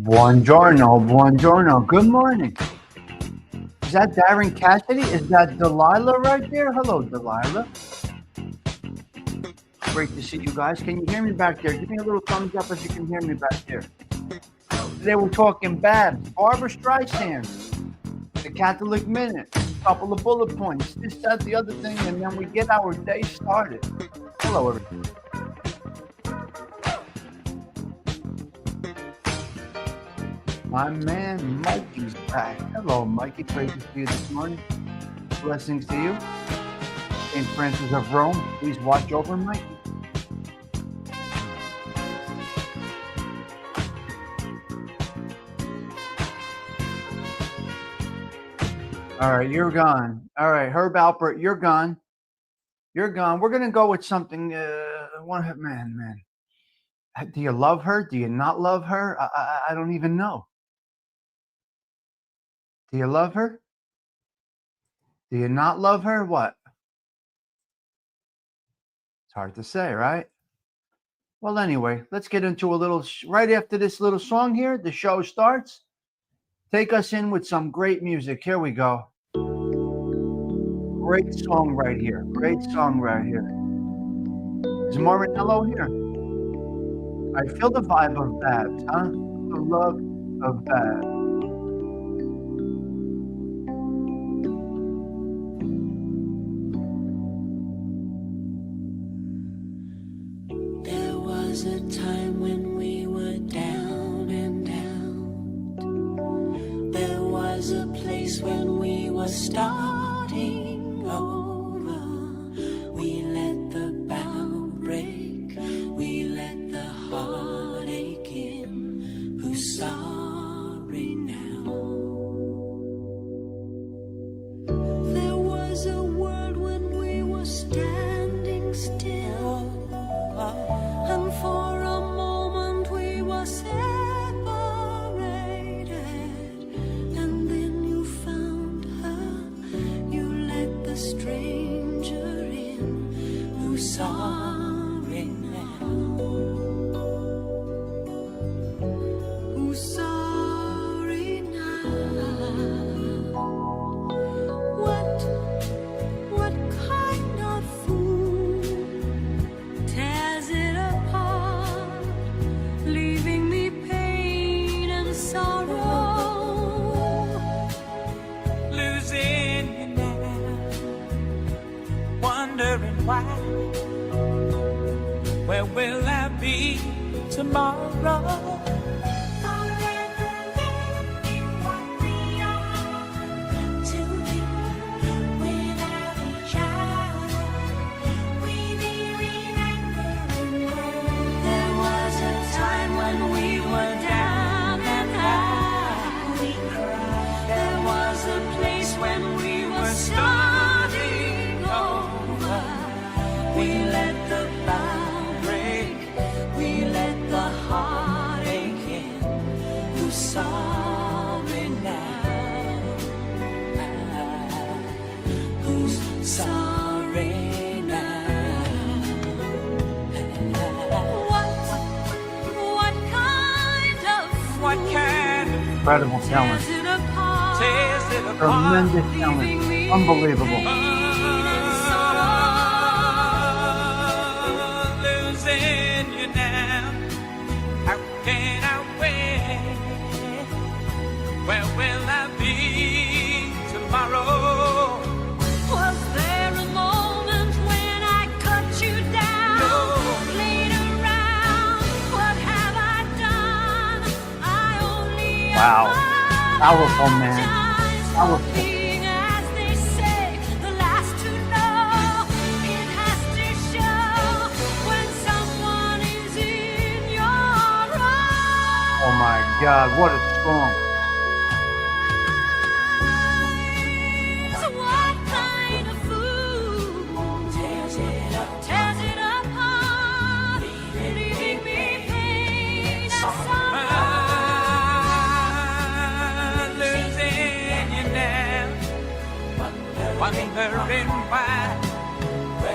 Buongiorno, buongiorno. Good morning. Is that Darren Cassidy? Is that Delilah right there? Hello, Delilah. Great to see you guys. Can you hear me back there? Give me a little thumbs up if you can hear me back there. Today we're talking Babs, Barbara Streisand, the Catholic Minute, a couple of bullet points, this, that, the other thing, and then we get our day started. Hello, everybody. My man Mikey's back. Hello, Mikey. Great to see you this morning. Blessings to you. St. Francis of Rome, please watch over Mikey. All right, you're gone. All right, Herb Alpert, you're gone. You're gone. We're gonna go with something. Man. Do you love her? Do you not love her? I don't even know. Do you love her? Do you not love her? What? It's hard to say, right? Well, anyway, let's get into a little, right after this little song here, the show starts. Take us in with some great music. Here we go. Great song right here. Great song right here. Is Morinello here? I feel the vibe of Babs, huh? The love of Babs. There was a time when we were down and out. There was a place when we were starting over. We let the bow break. We let the heartache in. Who's sorry now? There was a world when we were standing still. And for a moment we were separated. And then you found her. You let the stranger in. Who's sorry now? Who's sorry now? What kind of fool tears it apart, leaving me pain and sorrow? Losing you now, wondering why. Where will I be tomorrow? Sorry now. Who's sorry now? What kind of Incredible talent. Tremendous talent. Unbelievable. Losing you now. How can I wait? Where will I be tomorrow? Was there a moment when I cut you down? No. Played around. What have I done? I only Wow. Powerful man. Powerful. As they say, the last to know. It has to show when someone is in your arms. Oh my God, what a song. What kind of fool tears it apart, leaving me pain and sorrow? Losing you now, wondering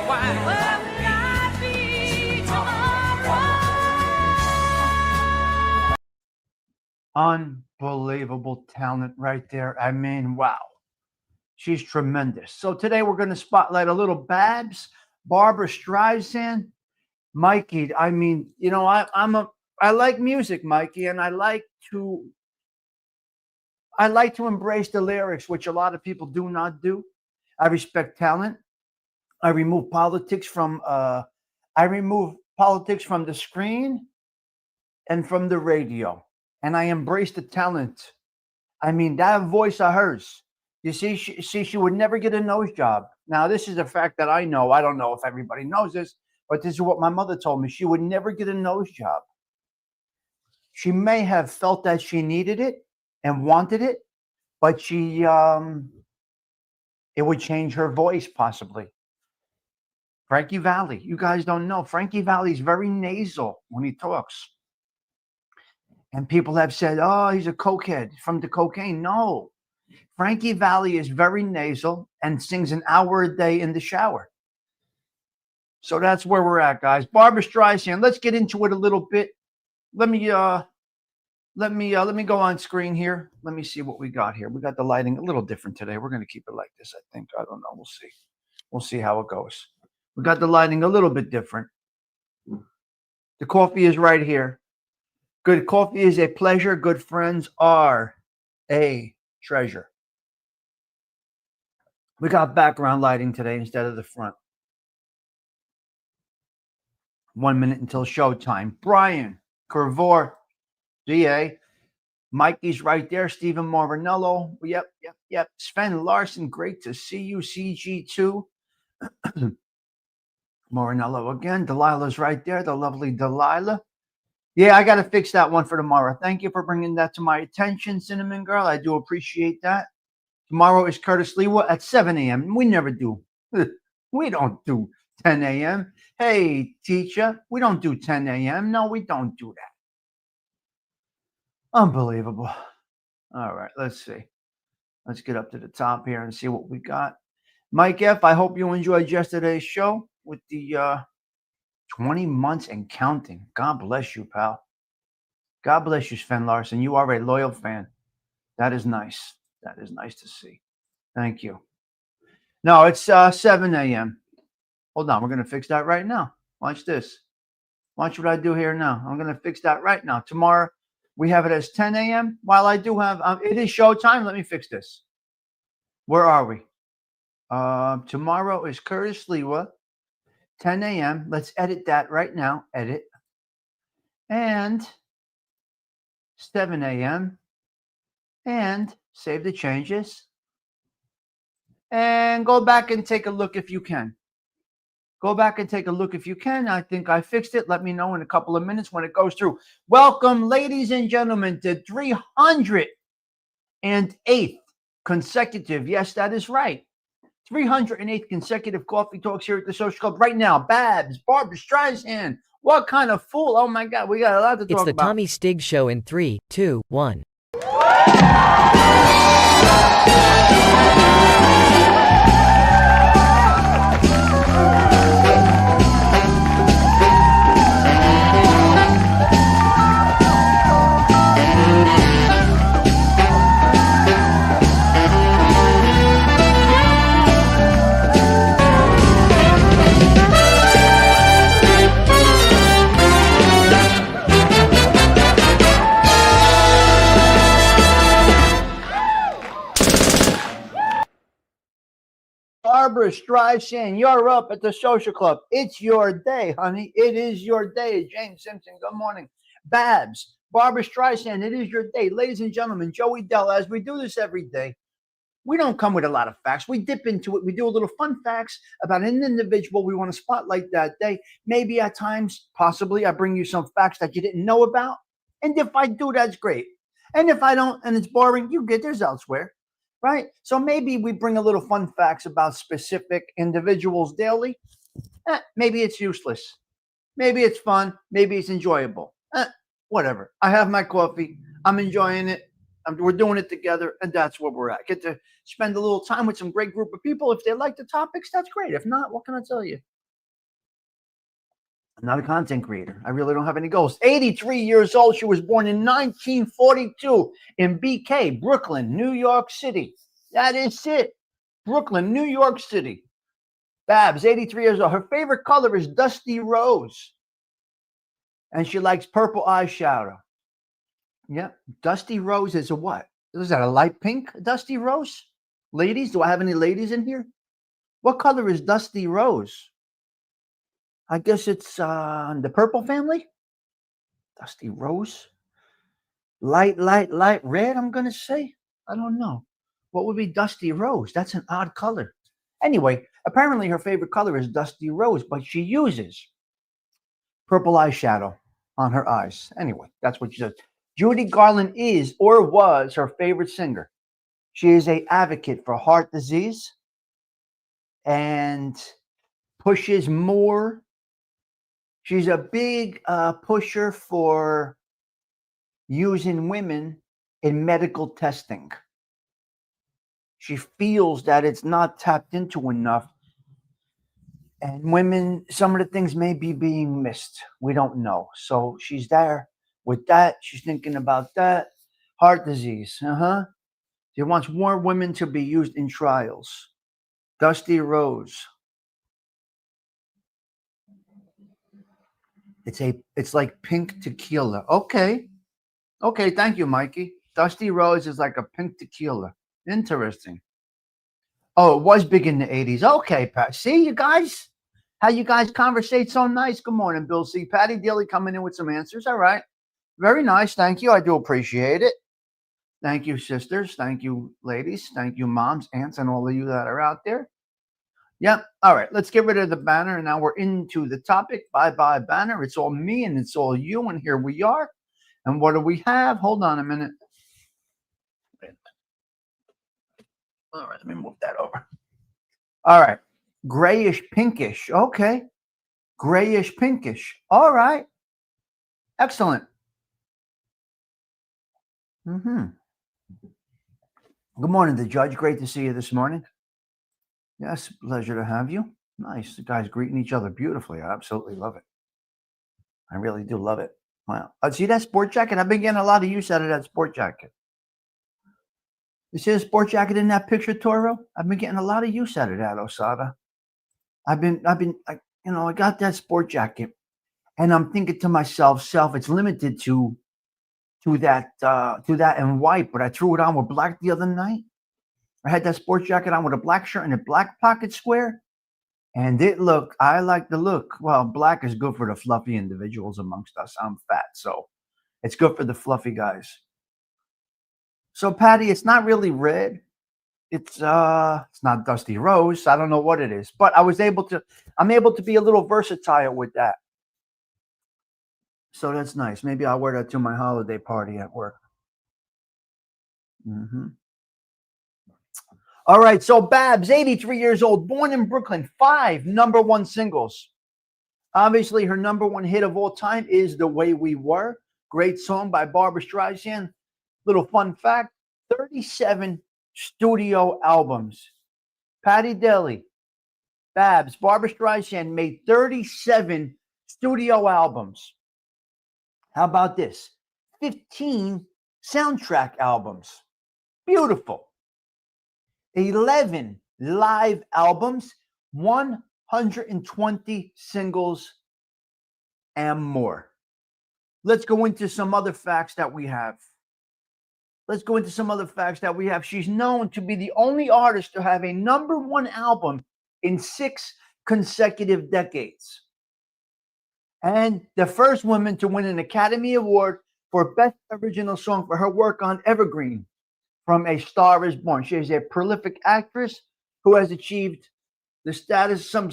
why will I be tomorrow? Unbelievable talent right there. I mean, wow. She's tremendous. So today we're going to spotlight a little Babs, Barbara Streisand, Mikey. I mean, you know, I like music, Mikey, and I like to embrace the lyrics, which a lot of people do not do. I respect talent. I remove politics from the screen and from the radio, and I embrace the talent. I mean, that voice of hers. You see, she would never get a nose job. Now, this is a fact that I know. I don't know if everybody knows this, but this is what my mother told me. She would never get a nose job. She may have felt that she needed it and wanted it, but it would change her voice possibly. Frankie Valli, you guys don't know. Frankie Valli is very nasal when he talks. And people have said, oh, he's a cokehead from the cocaine. No. Frankie Valli is very nasal and sings an hour a day in the shower. So that's where we're at, guys. Barbara Streisand. Let's get into it a little bit. Let me go on screen here. Let me see what we got here. We got the lighting a little different today. We're going to keep it like this, I think. I don't know. We'll see. We'll see how it goes. We got the lighting a little bit different. The coffee is right here. Good coffee is a pleasure. Good friends are a treasure. We got background lighting today instead of the front. 1 minute until showtime. Brian Curvor, DA. Mikey's right there. Stephen Marinello. Yep. Sven Larson, great to see you. CG2. Marinello again. Delilah's right there. The lovely Delilah. Yeah, I got to fix that one for tomorrow. Thank you for bringing that to my attention, Cinnamon Girl. I do appreciate that. Tomorrow is Curtis Lewa at 7 a.m. We never do. We don't do 10 a.m. Hey, teacher, we don't do 10 a.m. No, we don't do that. Unbelievable. All right, let's see. Let's get up to the top here and see what we got. Mike F., I hope you enjoyed yesterday's show with the 20 months and counting. God bless you, pal. God bless you, Sven Larson. You are a loyal fan. That is nice. That is nice to see. Thank you. No, it's 7 a.m. Hold on. We're going to fix that right now. Watch this. Watch what I do here now. I'm going to fix that right now. Tomorrow, we have it as 10 a.m. While I do have, it is showtime. Let me fix this. Where are we? Tomorrow is Curtis Lewa, 10 a.m. Let's edit that right now. Edit. And 7 a.m. And save the changes. And go back and take a look if you can. Go back and take a look if you can. I think I fixed it. Let me know in a couple of minutes when it goes through. Welcome, ladies and gentlemen, to 308th consecutive. Yes, that is right. 308th consecutive coffee talks here at the Social Club right now. Babs, Barbara Streisand. What kind of fool? Oh my God, we got a lot to talk about. It's the Tommy Stigs Show in 3, 2, 1. Barbara Streisand, you're up at the Social Club. It's your day, honey. It is your day. James Simpson, good morning. Babs, Barbara Streisand, it is your day. Ladies and gentlemen, Joey Dell, as we do this every day, we don't come with a lot of facts. We dip into it. We do a little fun facts about an individual we want to spotlight that day. Maybe at times, possibly, I bring you some facts that you didn't know about. And if I do, that's great. And if I don't, and it's boring, you get theirs elsewhere. Right? So maybe we bring a little fun facts about specific individuals daily. Maybe it's useless. Maybe it's fun. Maybe it's enjoyable. Whatever. I have my coffee. I'm enjoying it. We're doing it together, and that's where we're at. Get to spend a little time with some great group of people. If they like the topics, that's great. If not, what can I tell you? I'm not a content creator. I really don't have any goals. 83 years old. She was born in 1942 in BK, Brooklyn, New York City. That is it. Brooklyn, New York City. Babs, 83 years old. Her favorite color is dusty rose. And she likes purple eyeshadow. Yeah, dusty rose is a what? Is that a light pink dusty rose? Ladies, do I have any ladies in here? What color is dusty rose? I guess it's the purple family. Dusty rose. Light red, I'm going to say. I don't know. What would be dusty rose? That's an odd color. Anyway, apparently her favorite color is dusty rose, but she uses purple eyeshadow on her eyes. Anyway, that's what she does. Judy Garland is or was her favorite singer. She is an advocate for heart disease and pushes more. She's a big pusher for using women in medical testing. She feels that it's not tapped into enough. And women, some of the things may be being missed. We don't know. So she's there with that. She's thinking about that. Heart disease. She wants more women to be used in trials. Dusty Rose. It's like pink tequila. Okay. Okay, thank you, Mikey. Dusty Rose is like a pink tequila. Interesting. Oh, it was big in the 80s. Okay, Pat. See, you guys? How you guys conversate so nice. Good morning, Bill C. Patty Daly coming in with some answers. All right. Very nice. Thank you. I do appreciate it. Thank you, sisters. Thank you, ladies. Thank you, moms, aunts, and all of you that are out there. Yep. All right. Let's get rid of the banner. And now we're into the topic. Bye-bye banner. It's all me and it's all you. And here we are. And what do we have? Hold on a minute. All right. Let me move that over. All right. Grayish pinkish. Okay. Grayish pinkish. All right. Excellent. Good morning, the judge. Great to see you this morning. Yes, pleasure to have you. Nice. The guys greeting each other beautifully. I absolutely love it. I really do love it. Wow. See that sport jacket? I've been getting a lot of use out of that sport jacket. You see the sport jacket in that picture, Toro? I've been getting a lot of use out of that, Osada. I got that sport jacket, and I'm thinking to myself, it's limited to that in white, but I threw it on with black the other night. I had that sports jacket on with a black shirt and a black pocket square, and I like the look. Well, black is good for the fluffy individuals amongst us. I'm fat, so it's good for the fluffy guys. So, Patty, it's not really red. It's not dusty rose. I don't know what it is, but I'm able to be a little versatile with that. So that's nice. Maybe I'll wear that to my holiday party at work. All right. So Babs, 83 years old, born in Brooklyn, 5 #1 singles. Obviously, her #1 hit of all time is The Way We Were. Great song by Barbra Streisand. Little fun fact, 37 studio albums. Patty Daly, Babs, Barbra Streisand made 37 studio albums. How about this? 15 soundtrack albums. Beautiful. 11 live albums, 120 singles, and more. Let's go into some other facts that we have. She's known to be the only artist to have a #1 album in 6 consecutive decades. And the first woman to win an Academy Award for Best Original Song for her work on Evergreen from A Star Is Born. She is a prolific actress who has achieved the status of some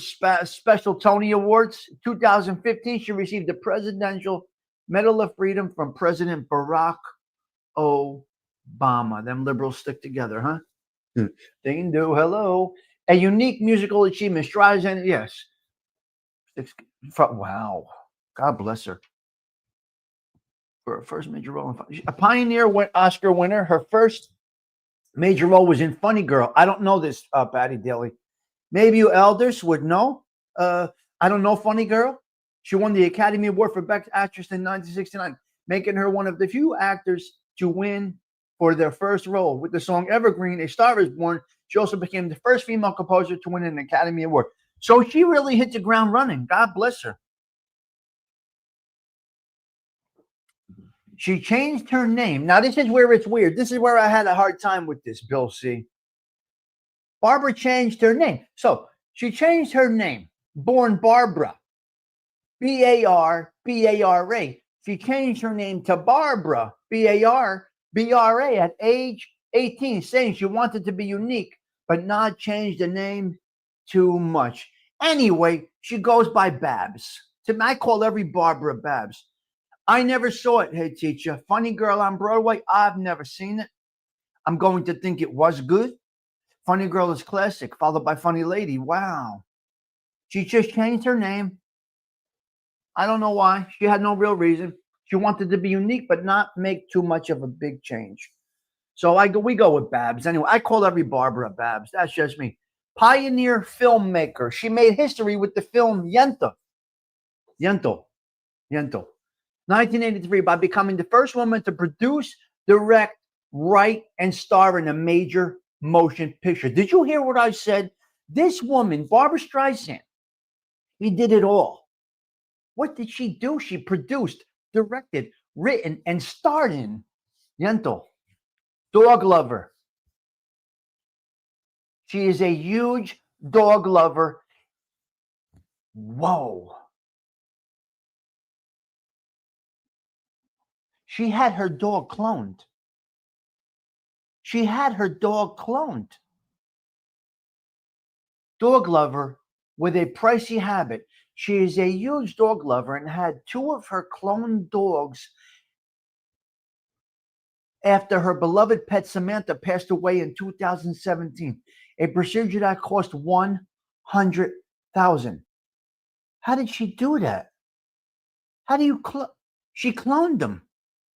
special Tony Awards. In 2015, she received the Presidential Medal of Freedom from President Barack Obama. Them liberals stick together, huh? They do. Hello. A unique musical achievement. Streisand, yes. Wow. God bless her. For her first major role. A Pioneer Oscar winner. Her first major role was in Funny Girl. I don't know this, Patty Daly. Maybe you elders would know. I don't know Funny Girl. She won the Academy Award for Best Actress in 1969, making her one of the few actors to win for their first role. With the song Evergreen, A Star Is Born, she also became the first female composer to win an Academy Award. So she really hit the ground running. God bless her. She changed her name. Now, this is where it's weird. This is where I had a hard time with this, Bill C. Barbara changed her name. So she changed her name, born Barbara, B-A-R-B-A-R-A. She changed her name to Barbara, B-A-R-B-R-A, at age 18, saying she wanted to be unique, but not change the name too much. Anyway, she goes by Babs. I call every Barbara Babs. I never saw it, hey teacher. Funny Girl on Broadway, I've never seen it. I'm going to think it was good. Funny Girl is classic, followed by Funny Lady. Wow. She just changed her name. I don't know why. She had no real reason. She wanted to be unique, but not make too much of a big change. So we go with Babs. Anyway, I call every Barbara Babs. That's just me. Pioneer filmmaker. She made history with the film Yentl. 1983, by becoming the first woman to produce, direct, write, and star in a major motion picture. Did you hear what I said? This woman, Barbra Streisand, she did it all. What did she do? She produced, directed, written, and starred in Yentl. Dog lover. She is a huge dog lover. Whoa. She had her dog cloned. Dog lover with a pricey habit. She is a huge dog lover and had two of her cloned dogs after her beloved pet Samantha passed away in 2017. A procedure that cost $100,000. How did she do that? How do you she cloned them.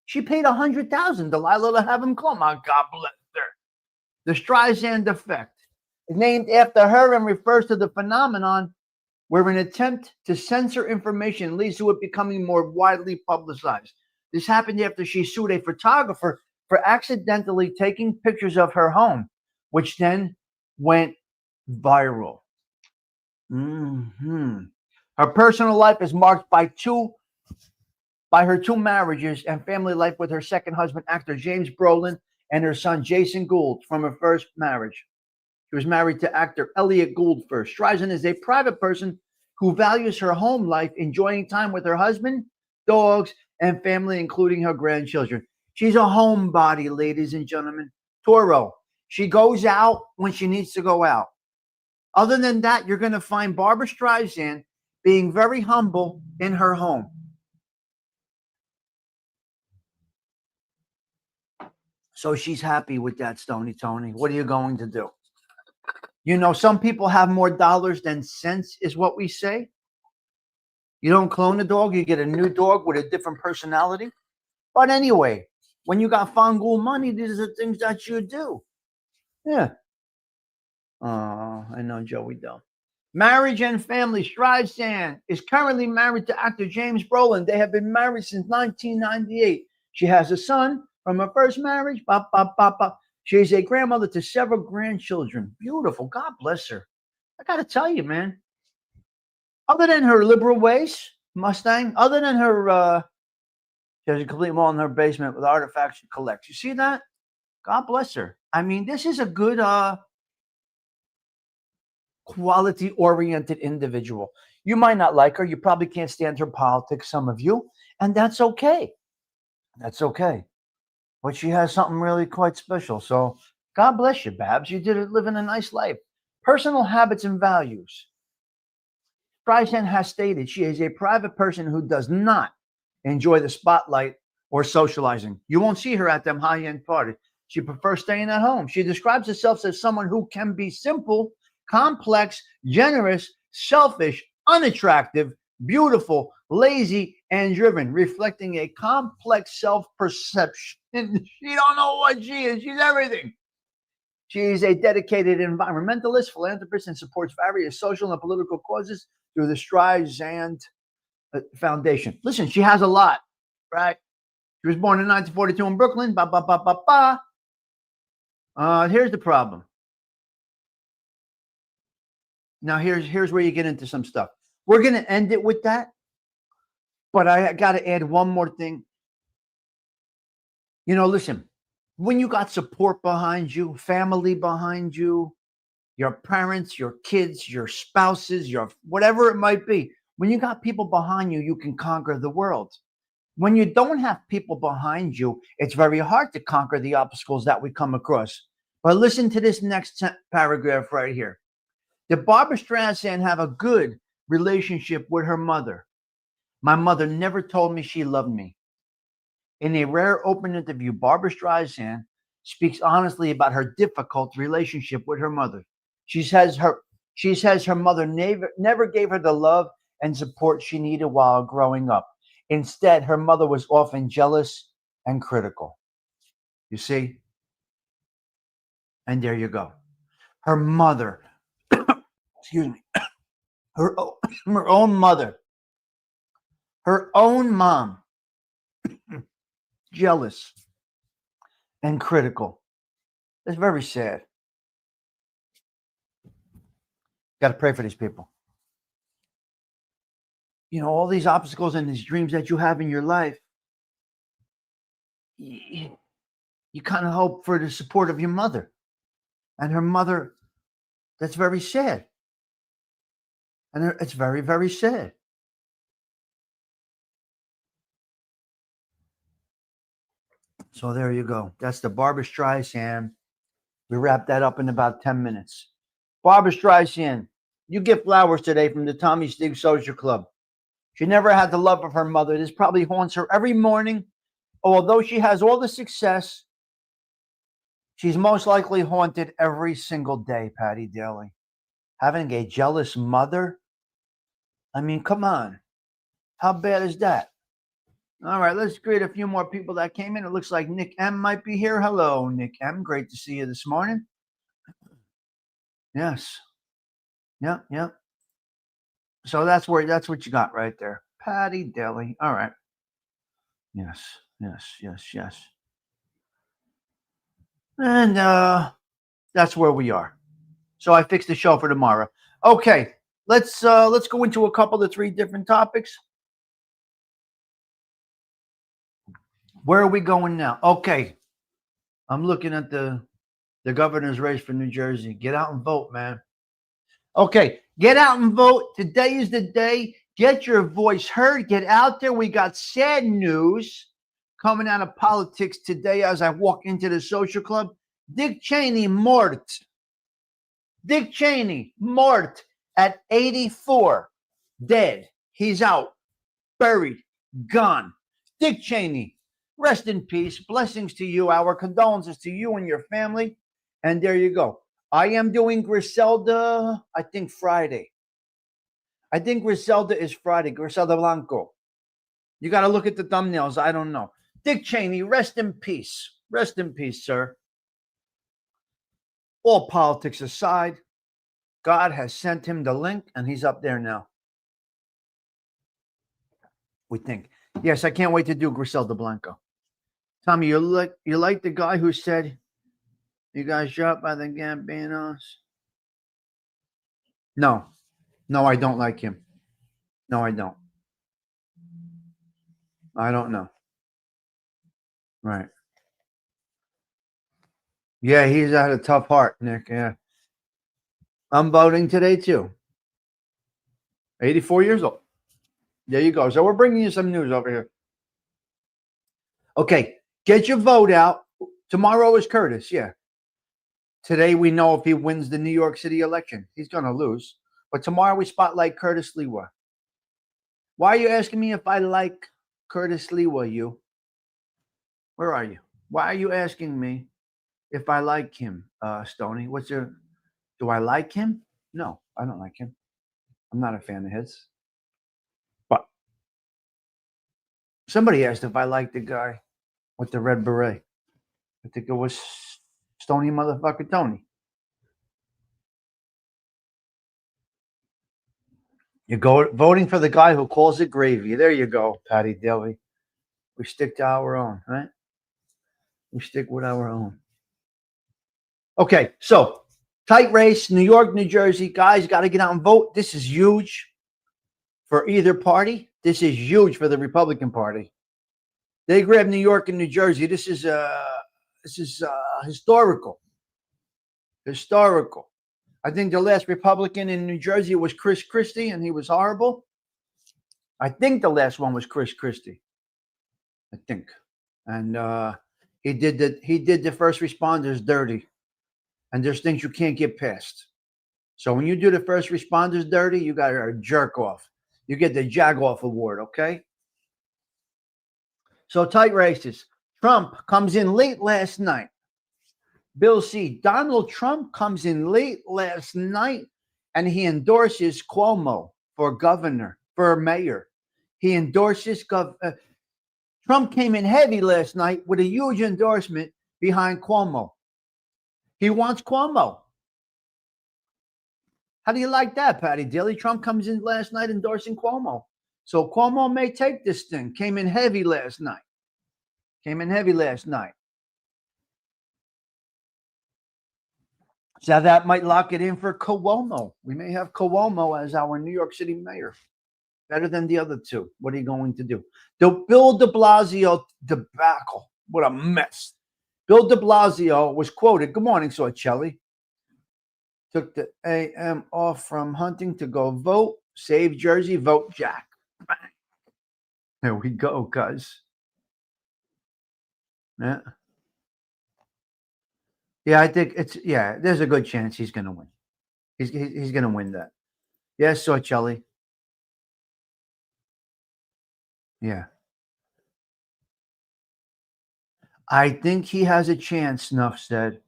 She paid $100,000, Delilah, to have him cloned. My God bless her. The Streisand effect is named after her and refers to the phenomenon where an attempt to censor information leads to it becoming more widely publicized. This happened after she sued a photographer for accidentally taking pictures of her home, which then went viral. Her personal life is marked by her two marriages and family life with her second husband, actor James Brolin, and her son Jason Gould from her first marriage. She was married to actor Elliot Gould first. Streisand is a private person who values her home life, enjoying time with her husband, dogs, and family, including her grandchildren. She's a homebody, ladies and gentlemen. Toro. She goes out when she needs to go out. Other than that, you're going to find Barbra Streisand being very humble in her home. So she's happy with that, Stony Tony. What are you going to do? You know, some people have more dollars than sense, is what we say. You don't clone a dog, you get a new dog with a different personality. But anyway, when you got Fangul money, these are the things that you do. Yeah. Oh, I know Joey don't. Marriage and family. Streisand is currently married to actor James Brolin. They have been married since 1998. She has a son from her first marriage. She is a grandmother to several grandchildren. Beautiful. God bless her. I got to tell you, man. Other than her liberal ways, Mustang, other than her, she has a complete wall in her basement with artifacts she collects. You see that? God bless her. I mean, this is a good, quality-oriented individual. You might not like her. You probably can't stand her politics, some of you, and that's okay. That's okay. But she has something really quite special. So God bless you, Babs. You did living a nice life. Personal habits and values. Streisand has stated she is a private person who does not enjoy the spotlight or socializing. You won't see her at them high-end parties. She prefers staying at home. She describes herself as someone who can be simple, complex, generous, selfish, unattractive, beautiful, lazy, and driven, reflecting a complex self-perception. She don't know what she is. She's everything. She is a dedicated environmentalist, philanthropist, and supports various social and political causes through the Streisand Foundation. Listen, she has a lot, right? She was born in 1942 in Brooklyn. Ba ba ba ba ba. Here's the problem. Now here's where you get into some stuff. We're gonna end it with that, but I got to add one more thing. Listen, when you got support behind you, family behind you, your parents, your kids, your spouses, your whatever it might be, when you got people behind you, you can conquer the world. When you don't have people behind you, it's very hard to conquer the obstacles that we come across. But listen to this next paragraph right here. Did Barbara Streisand have a good relationship with her mother? My mother never told me she loved me. In a rare open interview, Barbara Streisand speaks honestly about her difficult relationship with her mother. She says her mother never gave her the love and support she needed while growing up. Instead, her mother was often jealous and critical. You see? And there you go. Her mother, excuse me, her own mother, her own mom, jealous and critical. It's very sad. Got to pray for these people. All these obstacles and these dreams that you have in your life, you kind of hope for the support of your mother. And her mother, that's very sad. And it's very, very sad. So there you go. That's the Barbara Streisand. We wrap that up in about 10 minutes. Barbara Streisand, you get flowers today from the Tommy Stigs Social Club. She never had the love of her mother. This probably haunts her every morning. Although she has all the success, she's most likely haunted every single day, Patty Daly. Having a jealous mother? I mean, come on. How bad is that? All right, let's greet a few more people that came in. It looks like Nick M might be here. Hello, Nick M. Great to see you this morning. Yes. Yep. So that's what you got right there. Patty Daly. All right. Yes. And that's where we are. So I fixed the show for tomorrow. Okay, let's go into a couple of 3 different topics. Where are we going now? Okay, I'm looking at the governor's race for New Jersey. Get out and vote, man. Okay, get out and vote. Today is the day. Get your voice heard. Get out there. We got sad news coming out of politics today as I walk into the social club. Dick Cheney mort. Dick Cheney mort at 84. Dead. He's out. Buried. Gone. Dick Cheney, rest in peace. Blessings to you. Our condolences to you and your family. And there you go. I am doing Griselda, I think Friday. I think Griselda is Friday. Griselda Blanco. You got to look at the thumbnails. I don't know. Dick Cheney, rest in peace. Rest in peace, sir. All politics aside, God has sent him the link, and he's up there now. We think. Yes, I can't wait to do Griselda Blanco. Tommy, you like the guy who said you got shot by the Gambinos? No, I don't like him. No, I don't. I don't know. Right. Yeah, he's had a tough heart, Nick. Yeah. I'm voting today, too. 84 years old. There you go. So we're bringing you some news over here. Okay, get your vote out. Tomorrow is Curtis, yeah. Today we know if he wins the New York City election. He's going to lose. But tomorrow we spotlight Curtis Lewa. Why are you asking me if I like Curtis Lewa, you? Where are you? Why are you asking me if I like him, Stoney? Do I like him? No, I don't like him. I'm not a fan of his. But somebody asked if I liked the guy with the red beret. I think it was Stoney motherfucker Tony. You go voting for the guy who calls it gravy. There you go, Patty Daly. We stick to our own, right? We stick with our own. Okay, so tight race, New York, New Jersey. Guys, got to get out and vote. This is huge for either party. This is huge for the Republican Party. They grabbed New York and New Jersey. This is historical. Historical. I think the last Republican in New Jersey was Chris Christie, and he was horrible. I think the last one was Chris Christie. I think, and he did the first responders dirty, and there's things you can't get past. So when you do the first responders dirty, you got a jerk off. You get the jag off award, okay? So tight races. Trump comes in late last night. Bill C. Donald Trump comes in late last night, and he endorses Cuomo for governor, for mayor. He endorses Trump came in heavy last night with a huge endorsement behind Cuomo. He wants Cuomo. How do you like that, Patty Daly? Trump comes in last night endorsing Cuomo. So Cuomo may take this thing. Came in heavy last night. So that might lock it in for Cuomo. We may have Cuomo as our New York City mayor. Better than the other two. What are you going to do? The Bill de Blasio debacle. What a mess. Bill de Blasio was quoted. Good morning, Sorcelli. Took the AM off from hunting to go vote. Save Jersey, vote Jack. There we go, cuz. Yeah. Yeah, I think there's a good chance he's going to win. He's going to win that. Yes, Sorcelli. Yeah. I think he has a chance, Snuff said.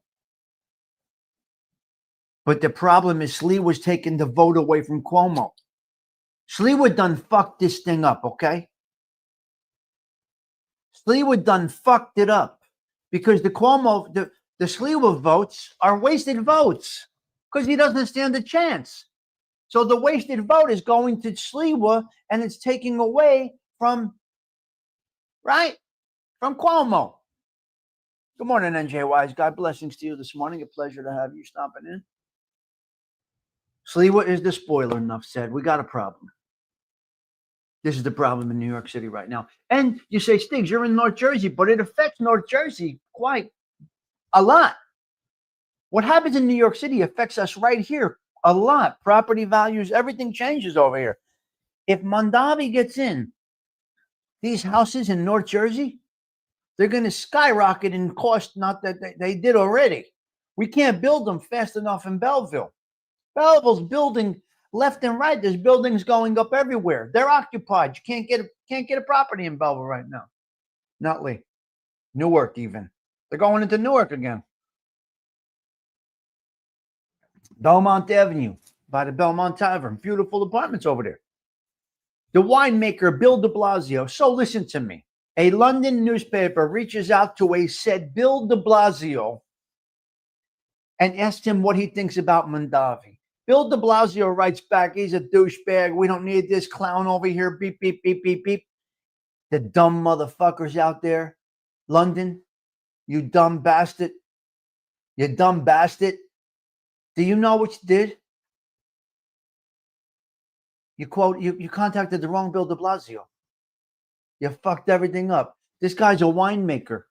But the problem is Slee was taking the vote away from Cuomo. Sleewood done fucked this thing up, okay? Sleewood done fucked it up because the Cuomo, the Sleewood votes are wasted votes because he doesn't stand a chance. So the wasted vote is going to Sleewood and it's taking away from Cuomo. Good morning, NJ Wise. God blessings to you this morning. A pleasure to have you stopping in. Sleewood is the spoiler, enough said. We got a problem. This is the problem in New York City right now. And you say, Stigs, you're in North Jersey, but it affects North Jersey quite a lot. What happens in New York City affects us right here a lot. Property values, everything changes over here. If Mondavi gets in, these houses in North Jersey, they're going to skyrocket in cost, not that they did already. We can't build them fast enough in Belleville. Belleville's building left and right. There's buildings going up everywhere. They're occupied. You can't get a property in Belleville right now. Nutley. Newark even. They're going into Newark again. Belmont Avenue by the Belmont Tavern. Beautiful apartments over there. The winemaker, Bill de Blasio. So listen to me. A London newspaper reaches out to a said Bill de Blasio and asks him what he thinks about Mondavi. Bill de Blasio writes back, he's a douchebag. We don't need this clown over here. Beep, beep, beep, beep, beep. The dumb motherfuckers out there. London, you dumb bastard. You dumb bastard. Do you know what you did? You contacted the wrong Bill de Blasio. You fucked everything up. This guy's a winemaker.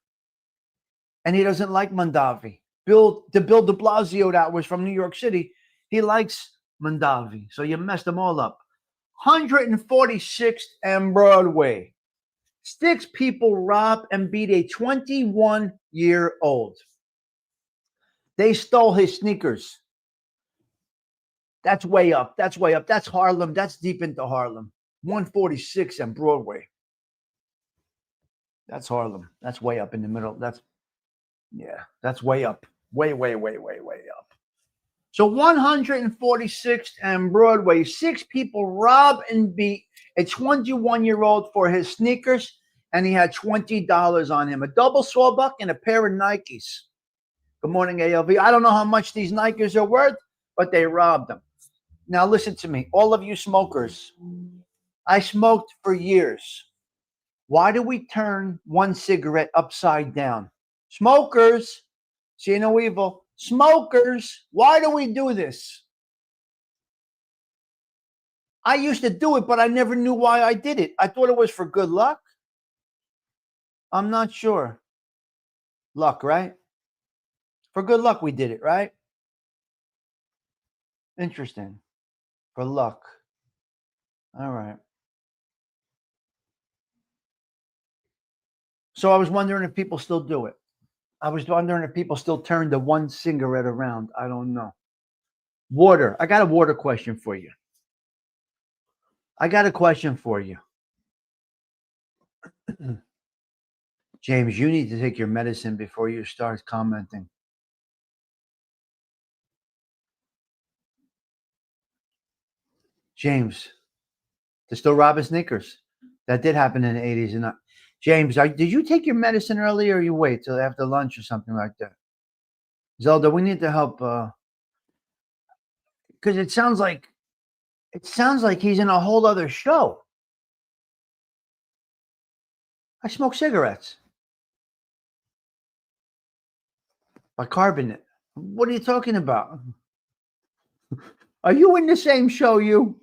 And he doesn't like Mondavi. Bill de Blasio that was from New York City, he likes Mondavi. So you messed them all up. 146th and Broadway. 6 people robbed and beat a 21-year-old. They stole his sneakers. That's way up. That's way up. That's Harlem. That's deep into Harlem. 146 and Broadway. That's Harlem. That's way up in the middle. That's way up. Way up. So 146th and Broadway, 6 people robbed and beat a 21-year-old for his sneakers, and he had $20 on him. A double sawbuck and a pair of Nikes. Good morning, ALV. I don't know how much these Nikes are worth, but they robbed them. Now listen to me, all of you smokers. I smoked for years. Why do we turn one cigarette upside down? Smokers, see no evil. Smokers, why do we do this? I used to do it, but I never knew why I did it. I thought it was for good luck. I'm not sure. Luck, right? For good luck, we did it, right? Interesting. For luck. All right. So I was wondering if people still do it. I was wondering if people still turn the one cigarette around. I don't know. Water. I got a water question for you. James, you need to take your medicine before you start commenting. James, they're still robbing sneakers. That did happen in the 80s. And James, did you take your medicine earlier, or you wait till after lunch or something like that? Zelda, we need to help because it sounds like he's in a whole other show. I smoke cigarettes. Bicarbonate. What are you talking about? Are you in the same show, you?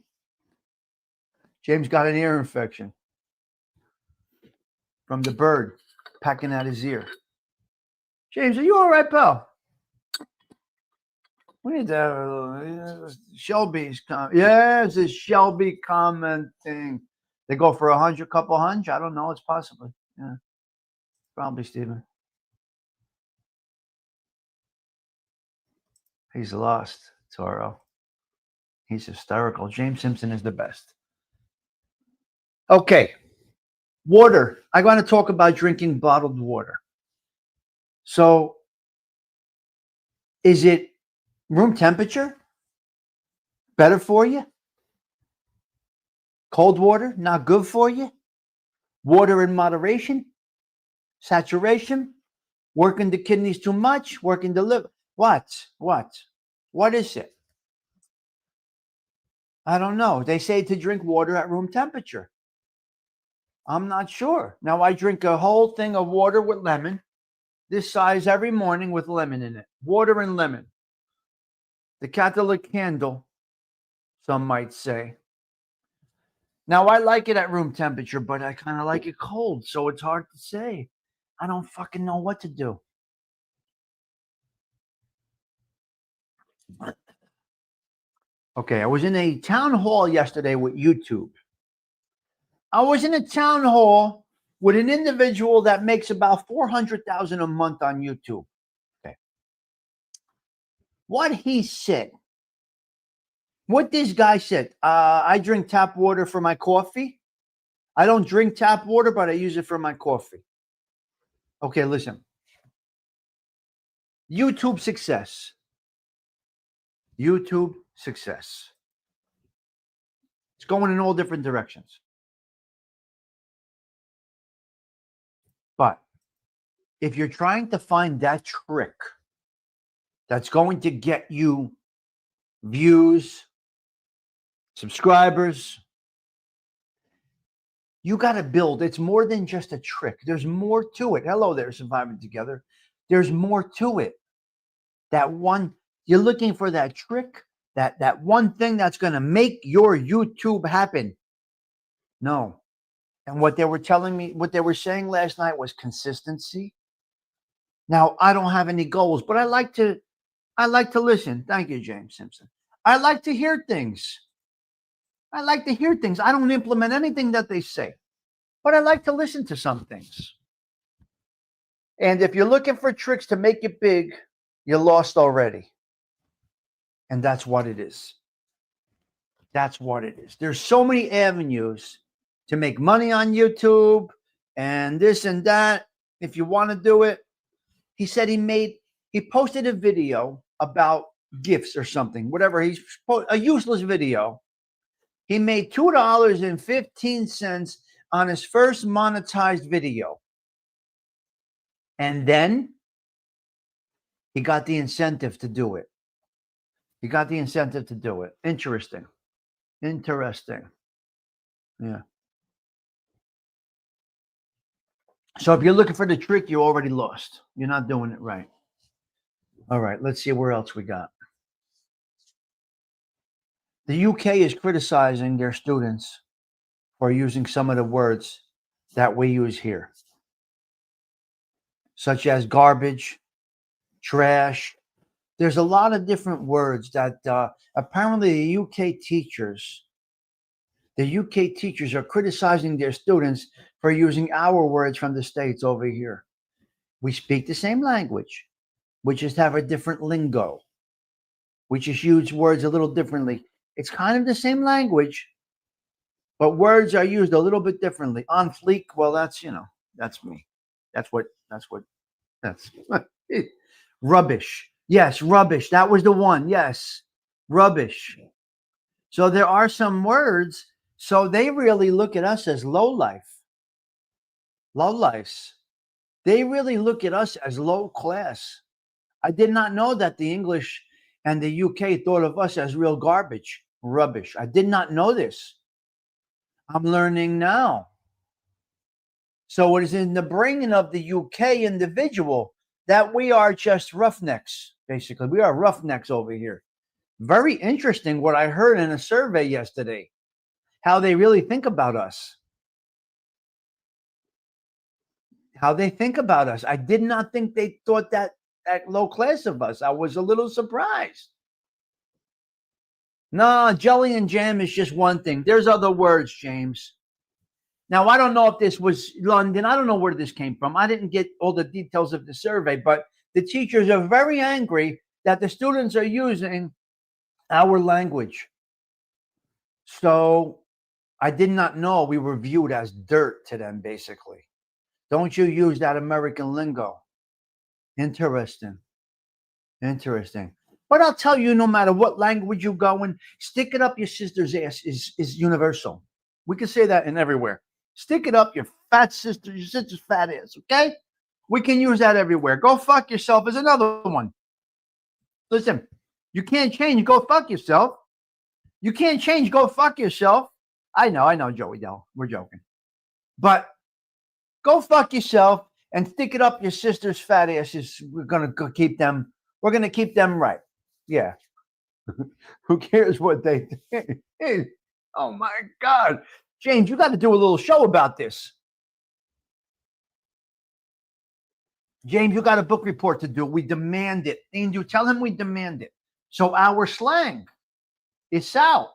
James got an ear infection from the bird pecking at his ear. James, are you all right, pal? We need to Shelby's yes, it's Shelby commenting. They go for 100, couple hundred. I don't know. It's possibly. Yeah. Probably, Stephen. He's lost, Toro. He's hysterical. James Simpson is the best. Okay. Water. I want to talk about drinking bottled water. So, is it room temperature better for you? Cold water, not good for you? Water in moderation? Saturation? Working the kidneys too much? Working the liver? What? What is it? I don't know. They say to drink water at room temperature. I'm not sure. Now, I drink a whole thing of water with lemon, this size every morning with lemon in it. Water and lemon. The Catholic candle, some might say. Now, I like it at room temperature, but I kind of like it cold, so it's hard to say. I don't fucking know what to do. Okay, I was in a town hall yesterday with YouTube. I was in a town hall with an individual that makes about $400,000 a month on YouTube. Okay. What he said, what this guy said, I drink tap water for my coffee. I don't drink tap water, but I use it for my coffee. Okay, listen. YouTube success. YouTube success. It's going in all different directions. But if you're trying to find that trick that's going to get you views, subscribers, you got to build. It's more than just a trick. There's more to it. Hello there, Surviving Together. There's more to it. That one, you're looking for that trick, that one thing that's going to make your YouTube happen. No. And what they were telling me, what they were saying last night was consistency. Now, I don't have any goals, but I like to listen. Thank you, James Simpson. I like to hear things. I don't implement anything that they say, but I like to listen to some things. And if you're looking for tricks to make it big, you're lost already. And that's what it is. That's what it is. There's so many avenues to make money on YouTube and this and that. If you want to do it, he said he posted a video about gifts or something, whatever. A useless video. He made $2.15 on his first monetized video. And then he got the incentive to do it. You got the incentive to do it. Interesting. Interesting. Yeah. So if you're looking for the trick, you already lost. You're not doing it right. All right, let's see where else we got. The UK is criticizing their students for using some of the words that we use here, such as garbage, trash. There's a lot of different words that apparently the UK teachers are criticizing their students for using our words from the States over here. We speak the same language. We just have a different lingo. We just use words a little differently. It's kind of the same language, but words are used a little bit differently. On fleek, well, that's that's me. That's rubbish. Yes, rubbish. That was the one. Yes, rubbish. So there are some words. So they really look at us as low lifes. They really look at us as low class. I did not know that the English and the UK thought of us as real garbage, rubbish. I did not know this. I'm learning now. So it is in the bringing of the UK individual that we are just roughnecks, basically. We are roughnecks over here. Very interesting what I heard in a survey yesterday, how they really think about us. How they think about us. I did not think they thought that low class of us. I was a little surprised. No, jelly and jam is just one thing. There's other words, James. Now, I don't know if this was London. I don't know where this came from. I didn't get all the details of the survey, but the teachers are very angry that the students are using our language. So I did not know we were viewed as dirt to them, basically. Don't you use that American lingo. Interesting. Interesting. But I'll tell you, no matter what language you go in, stick it up your sister's ass is universal. We can say that in everywhere. Stick it up your sister's fat ass, okay? We can use that everywhere. Go fuck yourself is another one. Listen, you can't change, go fuck yourself. You can't change, go fuck yourself. I know, Joey Dell. We're joking. But go fuck yourself and stick it up your sister's fat asses. We're gonna keep them right. Yeah. Who cares what they think? Oh my God. James, you got to do a little show about this. James, you got a book report to do. We demand it. And you tell him we demand it. So our slang is out.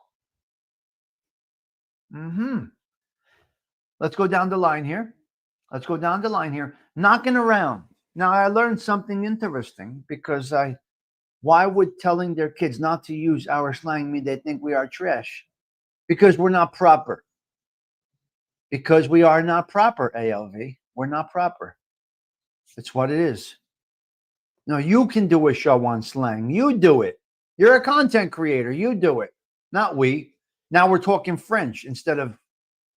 Let's go down the line here. Knocking around. Now, I learned something interesting because why would telling their kids not to use our slang mean they think we are trash? Because we're not proper. Because we are not proper, ALV. We're not proper. That's what it is. No, you can do a show on slang. You do it. You're a content creator. You do it. Not we. Now we're talking French instead of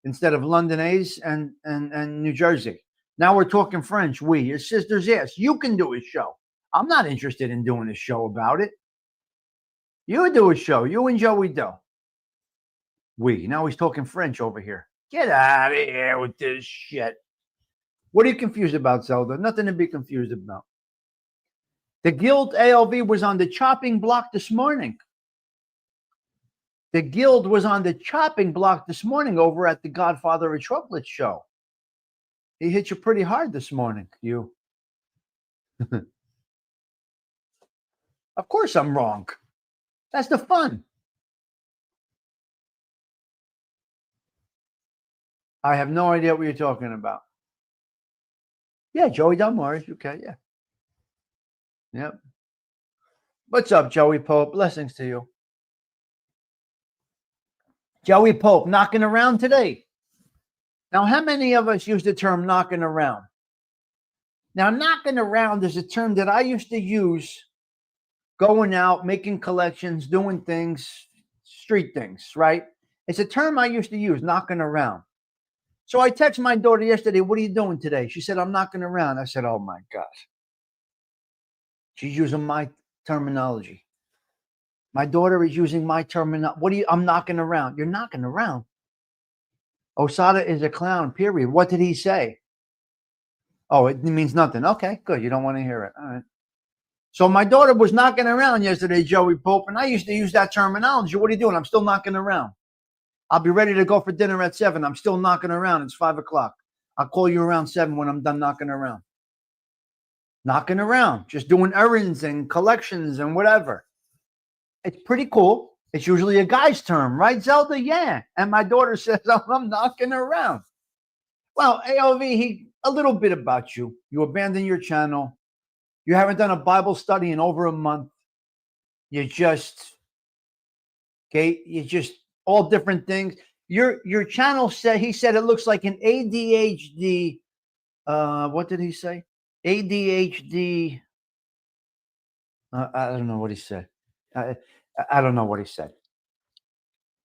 Londonese and New Jersey. Now we're talking French. We, your sister's ass. You can do a show. I'm not interested in doing a show about it. You do a show. You and Joey do. We. Now he's talking French over here. Get out of here with this shit. What are you confused about, Zelda? Nothing to be confused about. The Guild ALV was on the chopping block this morning. The Guild was on the chopping block this morning over at the Godfather of Chocolate show. He hit you pretty hard this morning, you. Of course I'm wrong. That's the fun. I have no idea what you're talking about. Yeah, Joey Delmars. Okay, yeah. Yep. What's up, Joey Pope? Blessings to you. Joey Pope, knocking around today. Now, how many of us use the term knocking around? Now, knocking around is a term that I used to use going out, making collections, doing things, street things, right? It's a term I used to use, knocking around. So I texted my daughter yesterday, what are you doing today? She said, I'm knocking around. I said, oh my God. She's using my terminology. My daughter is using my terminal. What do you? I'm knocking around. You're knocking around. Osada is a clown, period. What did he say? Oh, it means nothing. Okay, good. You don't want to hear it. All right. So my daughter was knocking around yesterday, Joey Pope, and I used to use that terminology. What are you doing? I'm still knocking around. I'll be ready to go for dinner at 7. I'm still knocking around. It's 5 o'clock. I'll call you around 7 when I'm done knocking around. Knocking around, just doing errands and collections and whatever. It's pretty cool. It's usually a guy's term, right, Zelda? Yeah. And my daughter says, I'm knocking around. Well, AOV, a little bit about you. You abandoned your channel. You haven't done a Bible study in over a month. You just all different things. Your channel said, he said it looks like an ADHD. What did he say? ADHD. I don't know what he said. I don't know what he said.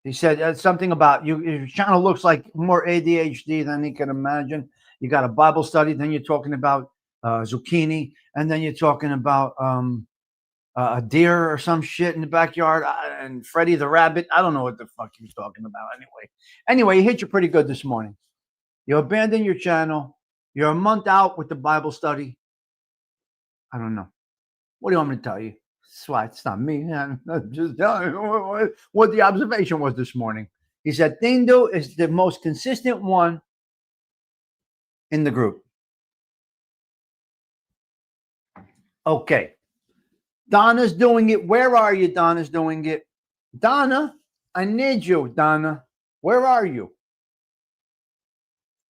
He said something about you. Your channel looks like more ADHD than he can imagine. You got a Bible study, then you're talking about zucchini, and then you're talking about a deer or some shit in the backyard, and Freddy the rabbit. I don't know what the fuck he was talking about Anyway, he hit you pretty good this morning. You abandoned your channel. You're a month out with the Bible study. I don't know. What do you want me to tell you? It's not me. I'm just telling you what the observation was this morning. He said, Tindo is the most consistent one in the group. Okay. Donna's doing it. Where are you? Donna's doing it. Donna, I need you, Donna. Where are you?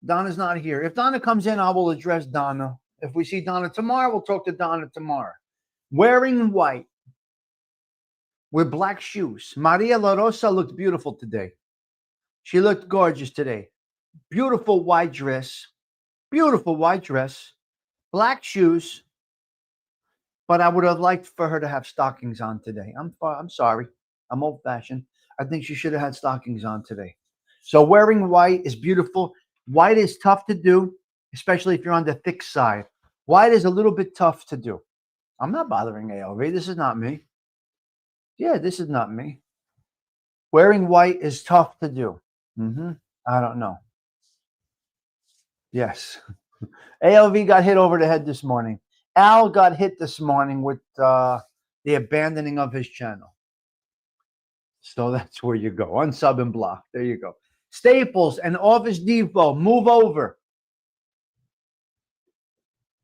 Donna's not here. If Donna comes in, I will address Donna. If we see Donna tomorrow, we'll talk to Donna tomorrow. Wearing white with black shoes. Maria La Rosa looked beautiful today. She looked gorgeous today. Beautiful white dress. Beautiful white dress. Black shoes. But I would have liked for her to have stockings on today. I'm sorry. I'm old-fashioned. I think she should have had stockings on today. So wearing white is beautiful. White is tough to do, especially if you're on the thick side. White is a little bit tough to do. I'm not bothering ALV. This is not me. Yeah, this is not me. Wearing white is tough to do. I don't know. Yes. ALV got hit over the head this morning. Al got hit this morning with the abandoning of his channel. So that's where you go. Unsub and block. There you go. Staples and Office Depot. Move over.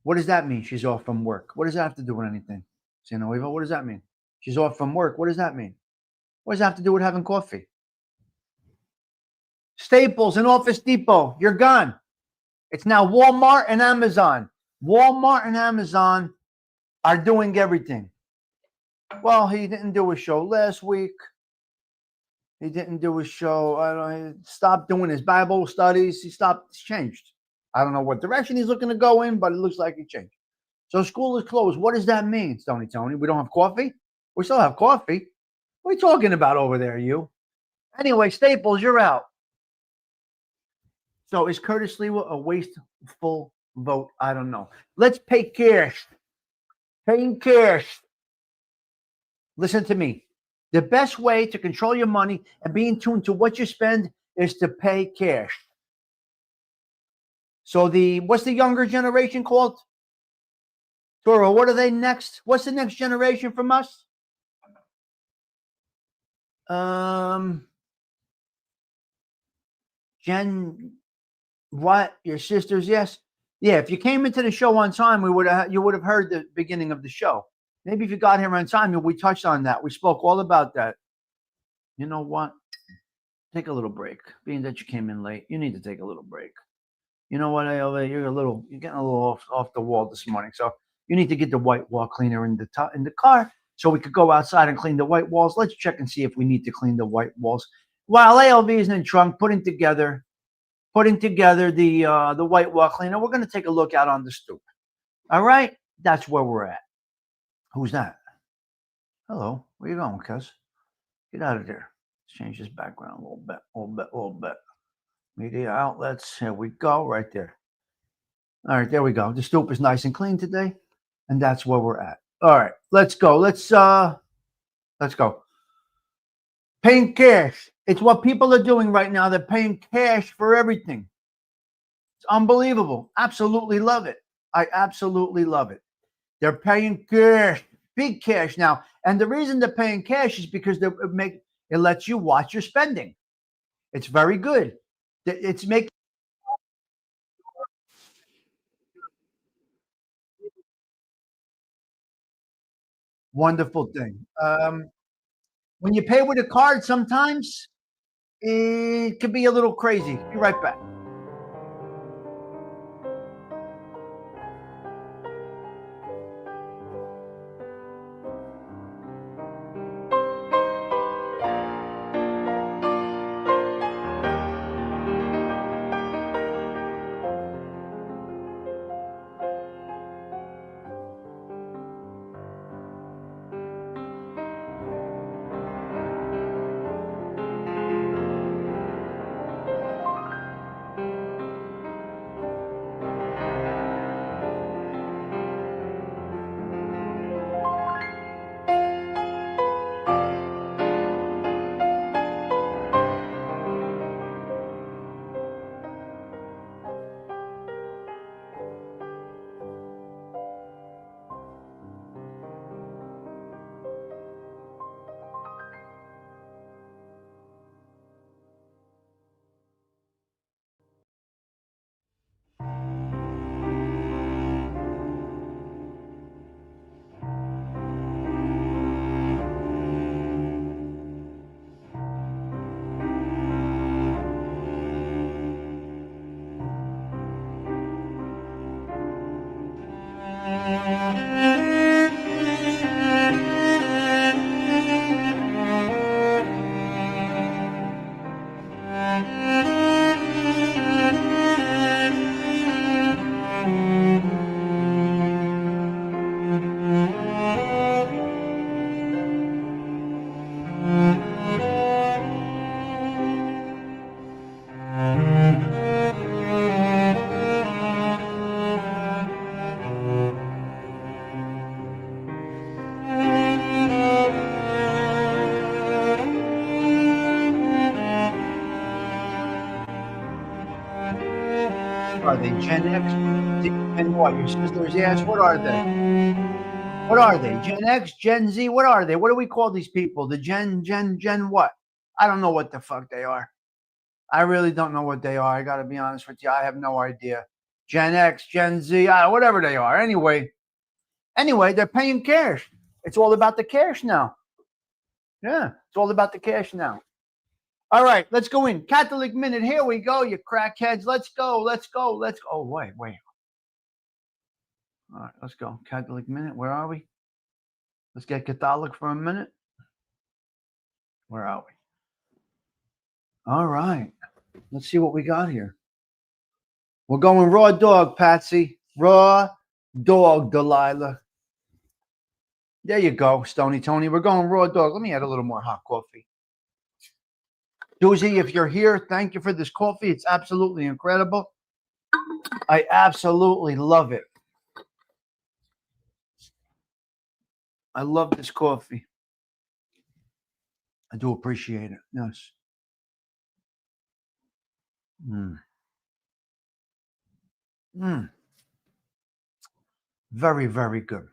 What does that mean? She's off from work. What does that have to do with anything? Sinoeva, what does that mean? She's off from work. What does that mean? What does that have to do with having coffee? Staples and Office Depot. You're gone. It's now Walmart and Amazon. Walmart and Amazon are doing everything. Well, he didn't do a show last week. He didn't do a show. He stopped doing his Bible studies. He's changed. I don't know what direction he's looking to go in, but it looks like he changed. So school is closed. What does that mean, Tony? We don't have coffee? We still have coffee. What are you talking about over there, you? Anyway, Staples, you're out. So is Curtis Lewa a wasteful vote? I don't know. Let's pay cash. Paying cash. Listen to me. The best way to control your money and be in tune to what you spend is to pay cash. So what's the younger generation called? Toro, what are they next? What's the next generation from us? What? Your sisters? Yes. Yeah, if you came into the show on time, you would have heard the beginning of the show. Maybe if you got here on time, we touched on that. We spoke all about that. You know what? Take a little break. Being that you came in late, you need to take a little break. You know what, ALA? You're getting a little off the wall this morning. So you need to get the white wall cleaner in the car so we could go outside and clean the white walls. Let's check and see if we need to clean the white walls. While ALV is in the trunk putting together the white wall cleaner, we're going to take a look out on the stoop. All right? That's where we're at. Who's that? Hello. Where you going, cuz? Get out of there. Let's change this background a little bit. Media outlets. Here we go. Right there. All right, there we go. The stoop is nice and clean today, and that's where we're at. All right, let's go. Let's go. Paying cash. It's what people are doing right now. They're paying cash for everything. It's unbelievable. Absolutely love it. I absolutely love it. They're paying cash, big cash now. And the reason they're paying cash is because it lets you watch your spending. It's very good. It's making wonderful thing. When you pay with a card, sometimes it could be a little crazy. Be right back. Are they Gen X, Z, and what? Your sisters ask, what are they? What are they? Gen X, Gen Z? What are they? What do we call these people? The Gen what? I don't know what the fuck they are. I really don't know what they are. I got to be honest with you. I have no idea. Gen X, Gen Z, whatever they are. Anyway, they're paying cash. It's all about the cash now. Yeah, it's all about the cash now. All right, let's go in. Catholic Minute. Here we go, you crackheads. Let's go. Oh, wait. All right, let's go. Catholic Minute. Where are we? Let's get Catholic for a minute. Where are we? All right. Let's see what we got here. We're going raw dog, Patsy. Raw dog, Delilah. There you go, Stony Tony. We're going raw dog. Let me add a little more hot coffee. Doozy, if you're here, thank you for this coffee. It's absolutely incredible. I absolutely love it. I love this coffee. I do appreciate it. Yes. Very, very good.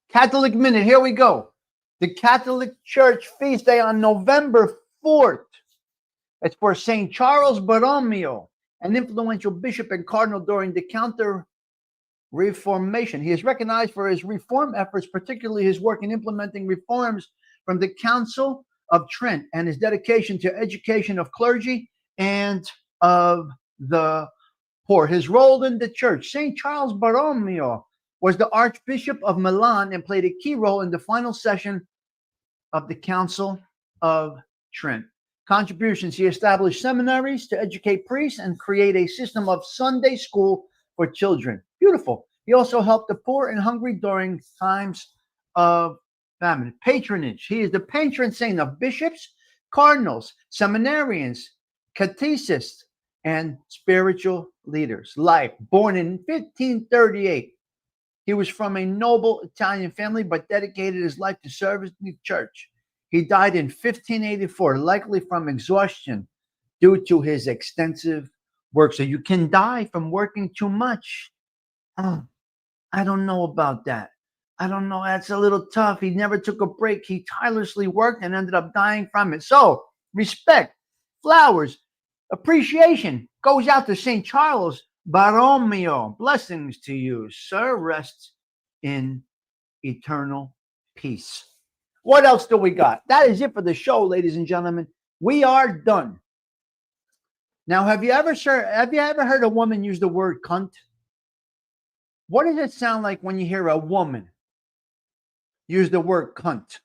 Catholic Minute. Here we go. The Catholic Church feast day on November 4th. It's for St. Charles Borromeo, an influential bishop and cardinal during the Counter-Reformation. He is recognized for his reform efforts, particularly his work in implementing reforms from the Council of Trent and his dedication to education of clergy and of the poor. His role in the church. St. Charles Borromeo was the Archbishop of Milan and played a key role in the final session of the Council of Trent. Contributions. He established seminaries to educate priests and create a system of Sunday school for children. Beautiful. He also helped the poor and hungry during times of famine. Patronage. He is the patron saint of bishops, cardinals, seminarians, catechists, and spiritual leaders. Life. Born in 1538. He was from a noble Italian family, but dedicated his life to service in the church. He died in 1584, likely from exhaustion due to his extensive work. So you can die from working too much. Oh, I don't know about that. I don't know. That's a little tough. He never took a break. He tirelessly worked and ended up dying from it. So, respect, flowers, appreciation goes out to St. Charles Borromeo. Blessings to you, sir. Rest in eternal peace. What else do we got? That is it for the show, ladies and gentlemen. We are done. Now, have you ever heard a woman use the word cunt? What does it sound like when you hear a woman use the word cunt?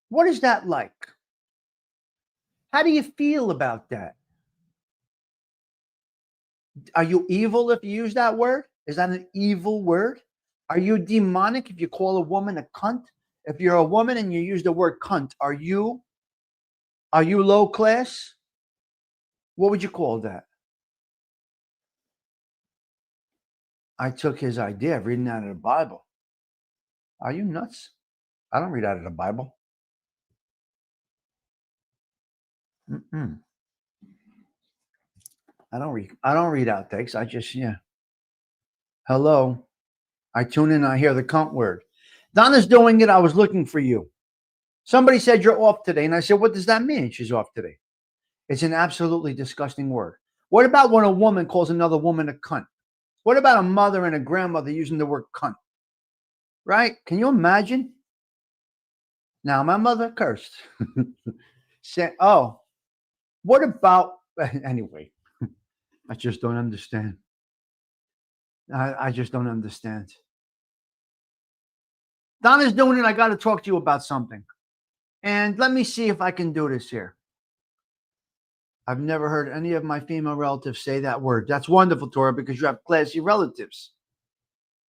What is that like? How do you feel about that? Are you evil if you use that word? Is that an evil word? Are you demonic if you call a woman a cunt? If you're a woman and you use the word cunt, are you low class? What would you call that? I took his idea of reading out of the Bible. Are you nuts? I don't read out of the Bible. Mm-mm. I don't read outtakes. I just, yeah. Hello. I tune in, I hear the cunt word. Donna's doing it. I was looking for you. Somebody said you're off today. And I said, what does that mean? She's off today. It's an absolutely disgusting word. What about when a woman calls another woman a cunt? What about a mother and a grandmother using the word cunt? Right? Can you imagine? Now, my mother cursed. Said, oh, what about, anyway, I just don't understand. I just don't understand. Donna's doing it. I got to talk to you about something. And let me see if I can do this here. I've never heard any of my female relatives say that word. That's wonderful, Tora, because you have classy relatives.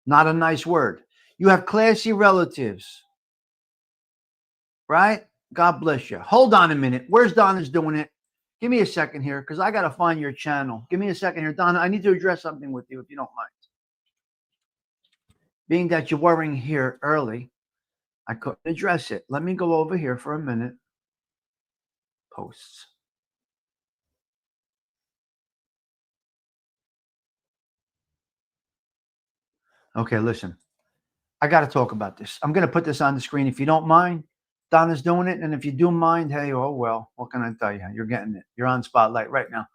Not a nice word. You have classy relatives. Right? God bless you. Hold on a minute. Where's Donna's doing it? Give me a second here because I got to find your channel. Give me a second here. Donna, I need to address something with you if you don't mind. Being that you're worrying here early, I couldn't address it. Let me go over here for a minute. Posts. Okay, listen. I got to talk about this. I'm going to put this on the screen if you don't mind. Donna's doing it. And if you do mind, hey, oh, well, what can I tell you? You're getting it. You're on spotlight right now.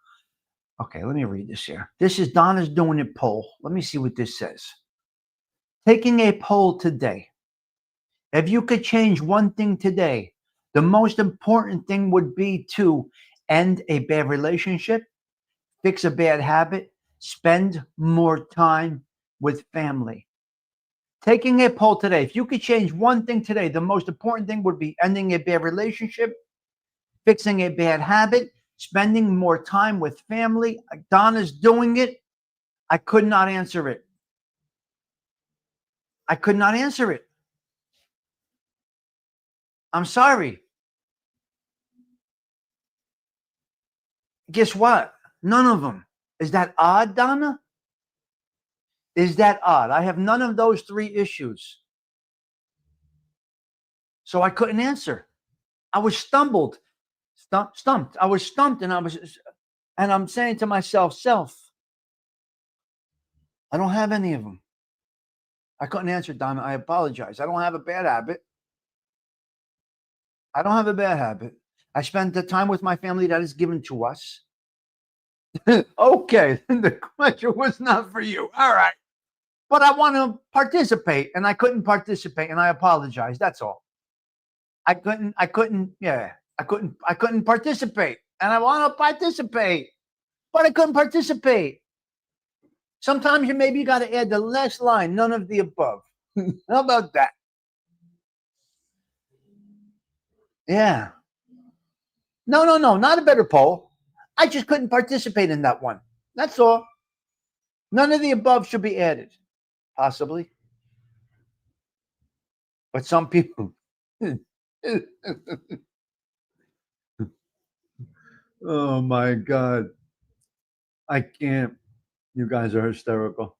Okay, let me read this here. This is Donna's doing it poll. Let me see what this says. Taking a poll today. If you could change one thing today, the most important thing would be to end a bad relationship, fix a bad habit, spend more time with family. Taking a poll today, if you could change one thing today, the most important thing would be ending a bad relationship, fixing a bad habit, spending more time with family. Donna's doing it. I could not answer it. I could not answer it. I'm sorry. Guess what? None of them. Is that odd, Donna? Is that odd? I have none of those three issues. So I couldn't answer. I was stumped. I was stumped and I'm saying to myself, I don't have any of them. I couldn't answer, Donna. I apologize. I don't have a bad habit. I spend the time with my family that is given to us. Okay, the question was not for you. All right. But I want to participate, and I couldn't participate, and I apologize. That's all. I couldn't participate. And I want to participate, but I couldn't participate. Sometimes you got to add the last line, none of the above. How about that? Yeah. No, not a better poll. I just couldn't participate in that one. That's all. None of the above should be added. Possibly. But some people. Oh my God. I can't. You guys are hysterical.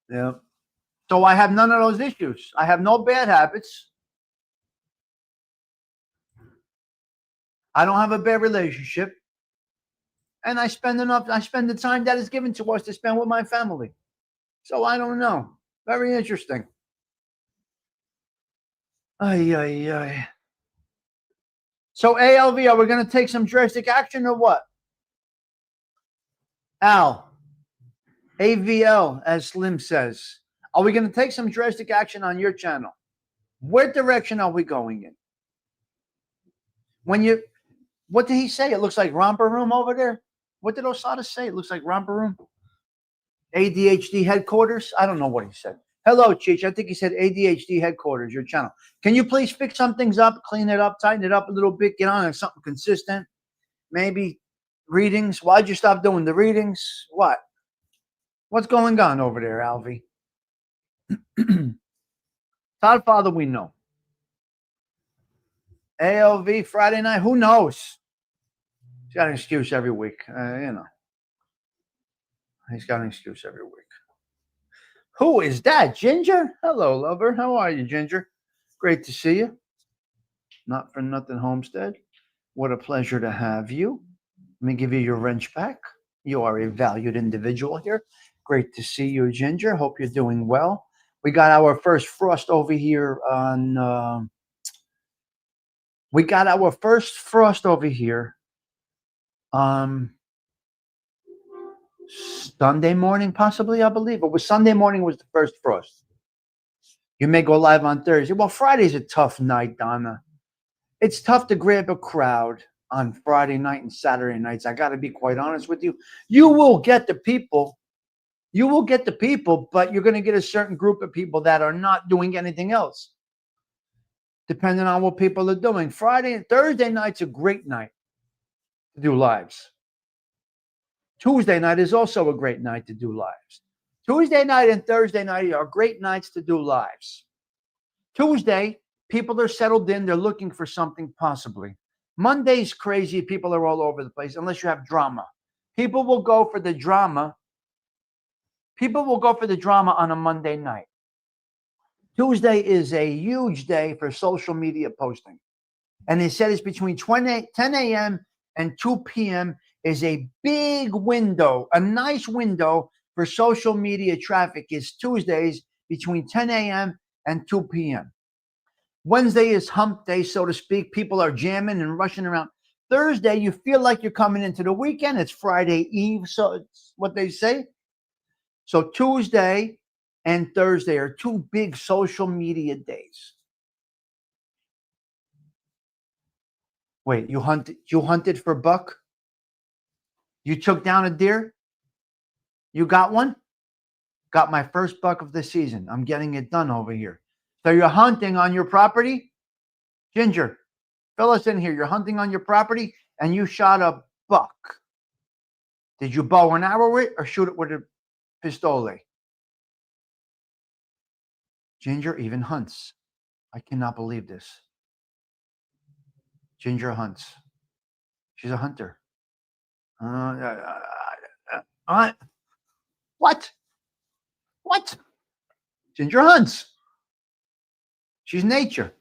Yeah. So I have none of those issues. I have no bad habits. I don't have a bad relationship. And I spend the time that is given to us to spend with my family. So I don't know. Very interesting. Ay, ay, ay. So ALV, are we going to take some drastic action or what? Al, AVL, as Slim says. Are we going to take some drastic action on your channel? What direction are we going in? What did he say? It looks like romper room over there. What did Osada say? It looks like romper room. ADHD headquarters. I don't know what he said. Hello, Cheech. I think he said ADHD headquarters, your channel. Can you please fix some things up, clean it up, tighten it up a little bit, get on something consistent? Maybe readings. Why'd you stop doing the readings? What? What's going on over there, Alvy? Godfather, we know. ALV Friday night, who knows? He's got an excuse every week. He's got an excuse every week. Who is that? Ginger? Hello, lover. How are you, Ginger? Great to see you. Not for nothing, Homestead. What a pleasure to have you. Let me give you your wrench back. You are a valued individual here. Great to see you, Ginger. Hope you're doing well. We got our first frost over here on... Sunday morning, possibly, I believe. It was Sunday morning was the first frost. You may go live on Thursday. Well, Friday's a tough night, Donna. It's tough to grab a crowd on Friday night and Saturday nights. I got to be quite honest with you. You will get the people. You will get the people, but you're going to get a certain group of people that are not doing anything else, depending on what people are doing. Friday and Thursday night's a great night to do lives. Tuesday night is also a great night to do lives. Tuesday night and Thursday night are great nights to do lives. Tuesday, people are settled in. They're looking for something possibly. Monday's crazy. People are all over the place unless you have drama. People will go for the drama. People will go for the drama on a Monday night. Tuesday is a huge day for social media posting. And they said it's between 10 a.m. and 2 p.m. is a big window, a nice window for social media traffic is Tuesdays between 10 a.m. and 2 p.m. Wednesday is hump day, so to speak. People are jamming and rushing around. Thursday, you feel like you're coming into the weekend. It's Friday Eve, so it's what they say. So Tuesday and Thursday are two big social media days. Wait, you hunted for buck? You took down a deer? You got one? Got my first buck of the season. I'm getting it done over here. So you're hunting on your property? Ginger, fill us in here. You're hunting on your property and you shot a buck. Did you bow and arrow it or shoot it with a pistole? Ginger even hunts. I cannot believe this. Ginger hunts. She's a hunter. What? What? Ginger hunts. She's nature.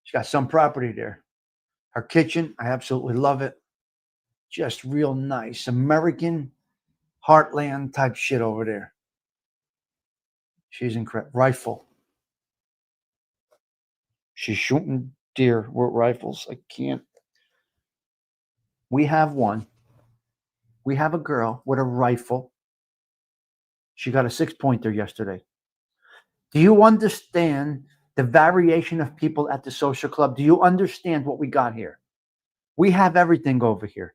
She's got some property there. Her kitchen, I absolutely love it. Just real nice. American heartland type shit over there. She's incredible. Rifle. She's shooting deer with rifles. I can't. We have one. We have a girl with a rifle. She got a 6-pointer yesterday. Do you understand the variation of people at the social club? Do you understand what we got here? We have everything over here.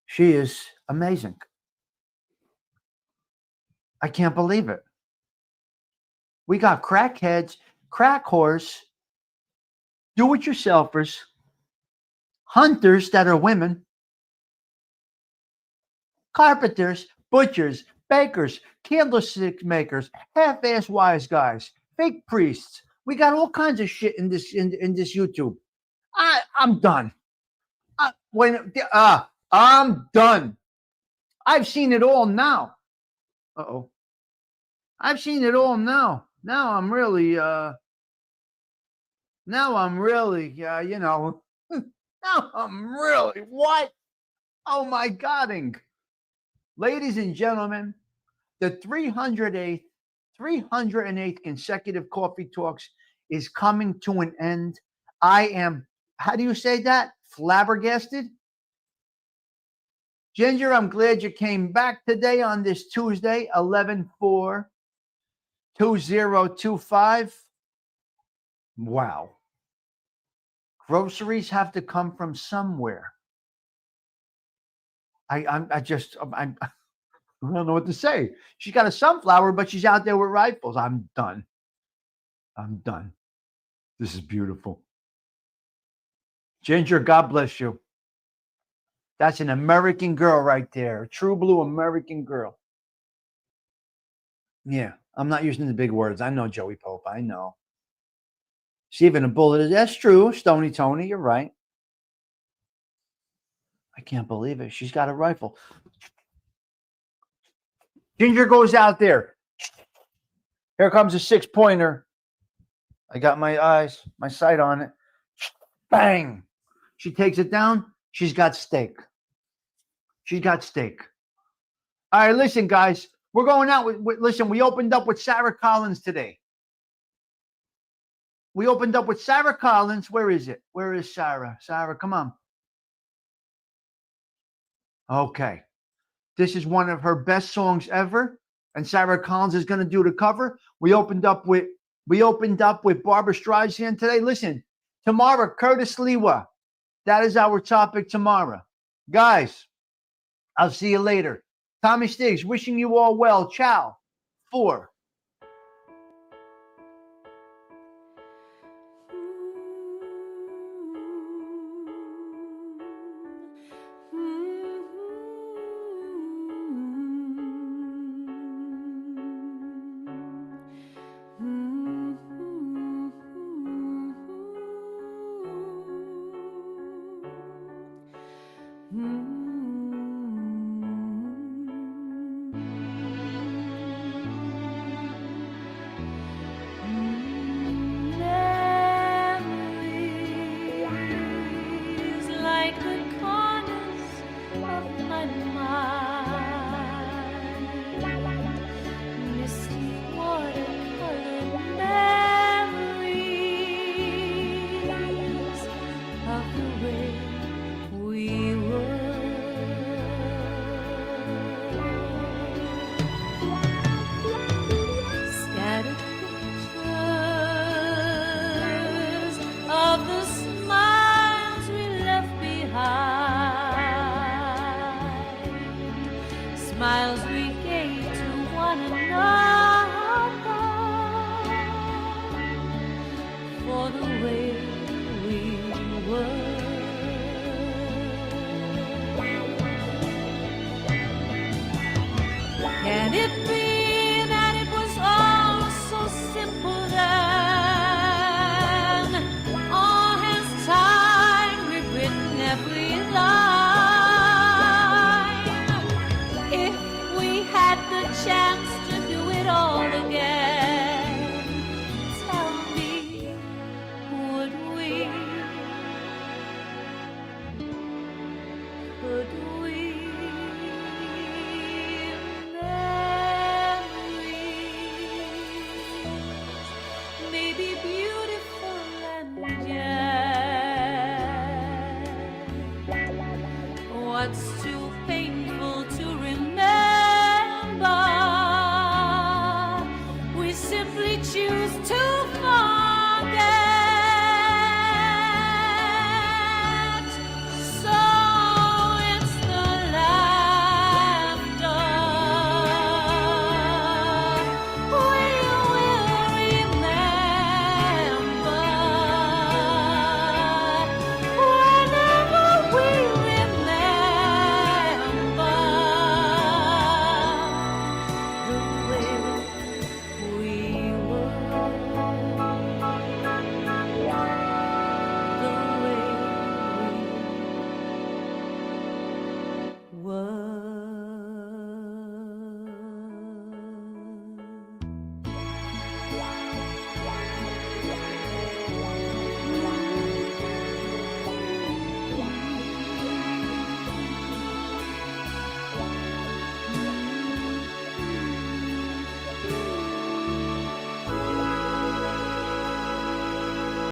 She is amazing. I can't believe it. We got crackheads, crack whores, do-it-yourselfers, hunters that are women, carpenters, butchers, bakers, candlestick makers, half-ass wise guys, fake priests. We got all kinds of shit in this YouTube. I'm done. I'm done. I've seen it all now. Uh-oh. I've seen it all now. Now I'm really Now I'm really, now I'm really, what? Oh my godding. Ladies and gentlemen, the 308th consecutive Coffee Talks is coming to an end. I am, how do you say that? Flabbergasted? Ginger, I'm glad you came back today on this Tuesday, 11/4/2025. Wow. Groceries have to come from somewhere. I don't know what to say. She's got a sunflower, but she's out there with rifles. I'm done. This is beautiful. Ginger, God bless you. That's an American girl right there. A true blue American girl. Yeah, I'm not using the big words. I know, Joey Pope. I know. She's even a bullet. That's true. Stony Tony, you're right. I can't believe it. She's got a rifle. Ginger goes out there. Here comes a 6-pointer. I got my sight on it. Bang. She takes it down. She's got steak. All right, listen, guys. We're going out listen, we opened up with Sarah Collins today. Where is it? Where is Sarah? Sarah, come on. Okay. This is one of her best songs ever. And Sarah Collins is going to do the cover. We opened up with Barbara Streisand today. Listen, tomorrow, Curtis Lewa. That is our topic tomorrow. Guys, I'll see you later. Tommy Stigs, wishing you all well. Ciao. 4. Smiles we gave to one another for the way we were. Can it be that it was all so simple then? Or has time rewritten every line? If we had the chance to do it all again, tell me, would we? Could we? Memories may be beautiful and yet what's too painful to remember, we simply choose to